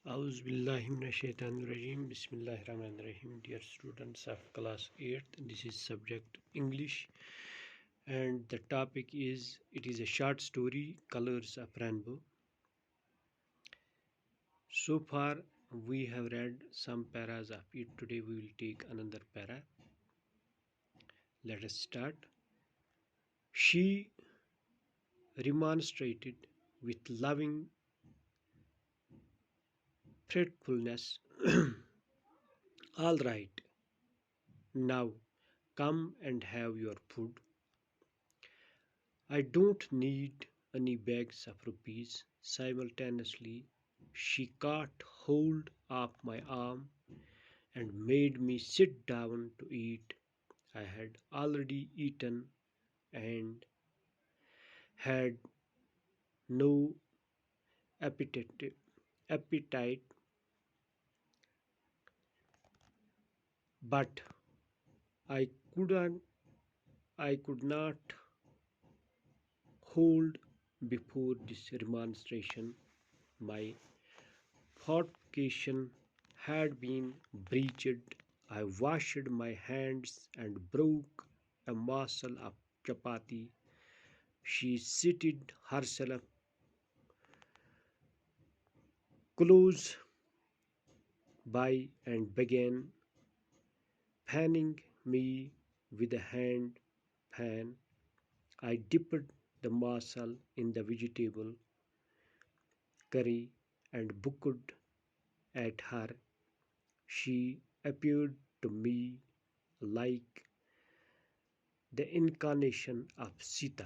A'udhu billahi minash shaitanir rajim. Bismillahir rahmanir rahim. Dear students of class 8th, this is subject English and the topic is it is a short story, Colors of Rainbow. So far we have read some paras of it. Today we will take another para. Let us start. She remonstrated with loving fretfulness. All right, now come and have your food. I don't need any bags of rupees. Simultaneously, she caught hold of my arm and made me sit down to eat. I had already eaten and had no appetite, but I couldn't I could not hold before this remonstration. My fortification had been breached. I washed my hands and broke a morsel of chapati. She seated herself close by and began fanning me with a hand fan. I dipped the morsel in the vegetable curry and looked at her. She appeared to me like the incarnation of Sita.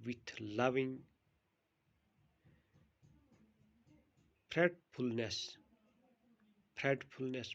with loving fretfulness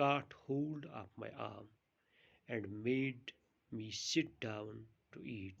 caught hold of my arm and made me sit down to eat.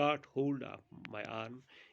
caught hold of my arm,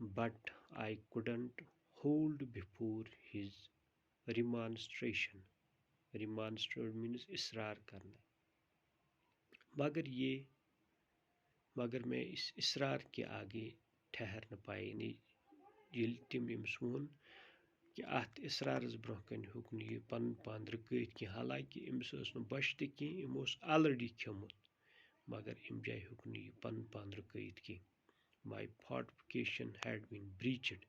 but I couldn't hold before his remonstration. Remonstrate means اصرار کرنا. مگر میں اس اصرار کے آگے ٹھہر نہ پائے. یعنی ییٚلہِ تٔمۍ أمِس ووٚن کہ اَتھ اصرارس برونٛہہ کَنہِ ہیوٚک نہٕ یہِ پَنُن پان رُکٲیِتھ کینٛہہ. حالانکہِ أمِس ٲس نہٕ بۄچھِ تہِ کینٛہہ، أمۍ اوس آلریڈی کھیوٚمُت، مگر اَمہِ جایہِ ہیوٚک نہٕ یہِ پَنُن پان رُکٲیِتھ کینٛہہ. My fortification had been breached.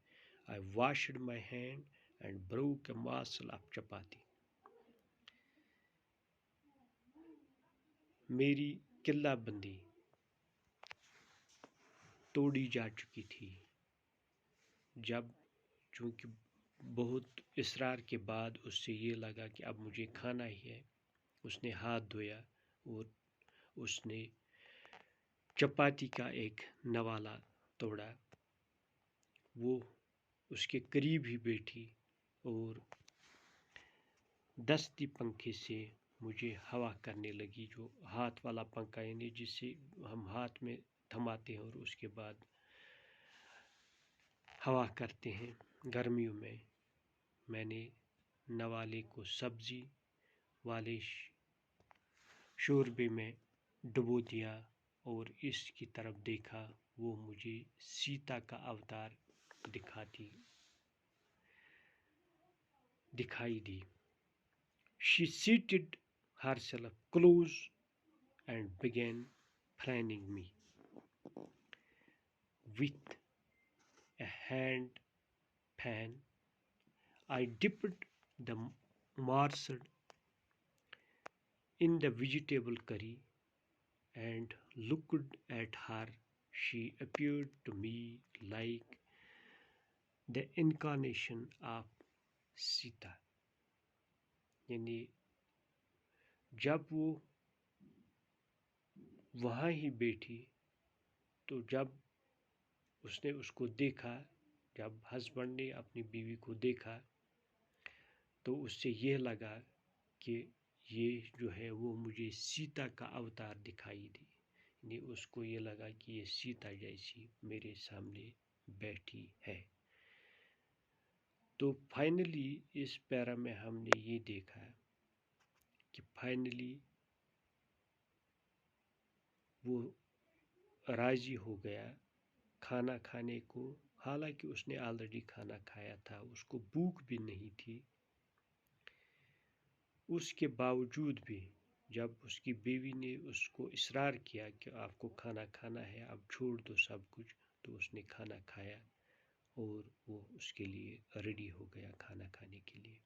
I washed my hand and broke a morsel of chapati. میری قلعہ بندی توڑی جا چکی تھی. جب چونکہ بہت اصرار کے بعد اس سے یہ لگا کہ اب مجھے کھانا ہی ہے، اس نے ہاتھ دھویا اور اس نے چپاتی کا ایک نوالا توڑا. وہ اس کے قریب ہی بیٹھی اور دستی پنکھے سے مجھے ہوا کرنے لگی، جو ہاتھ والا پنکھا یعنی جس سے ہم ہاتھ میں تھماتے ہیں اور اس کے بعد ہوا کرتے ہیں گرمیوں میں. میں نے نوالے کو سبزی والے شوربے میں ڈبو دیا اور اس کی طرف دیکھا. وہ مجھے سیتا کا اوتار دکھائی دی. She seated herself close and began fanning me with a hand fan. I dipped the morsel in the vegetable curry and looked at her. She appeared to me like the incarnation of Sita. یعنی جب وہ وہاں ہی بیٹھی تو جب اس نے اس کو دیکھا، جب ہسبینڈ نے اپنی بیوی کو دیکھا تو اس سے یہ لگا کہ یہ جو ہے وہ مجھے سیتا کا اوتار دکھائی دی. یعنی اس کو یہ لگا کہ یہ سیتا جیسی میرے سامنے بیٹھی ہے. تو فائنلی اس پیرا میں ہم نے یہ دیکھا کہ فائنلی وہ راضی ہو گیا کھانا کھانے کو. حالانکہ اس نے آلریڈی کھانا کھایا تھا، اس کو بھوک بھی نہیں تھی. اس کے باوجود بھی جب اس کی بیوی نے اس کو اصرار کیا کہ آپ کو کھانا کھانا ہے، اب چھوڑ دو سب کچھ، تو اس نے کھانا کھایا اور وہ اس کے لیے ریڈی ہو گیا کھانا کھانے کے لیے.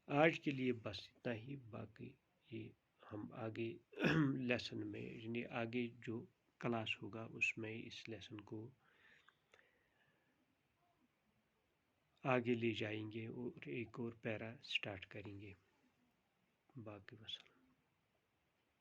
آج کے لیے بس اتنا ہی. باقی یہ ہم آگے لیسن میں یعنی آگے جو کلاس ہوگا اس میں اس لیسن کو آگے لے جائیں گے اور ایک اور پیرا سٹارٹ کریں گے. باقی وسلام.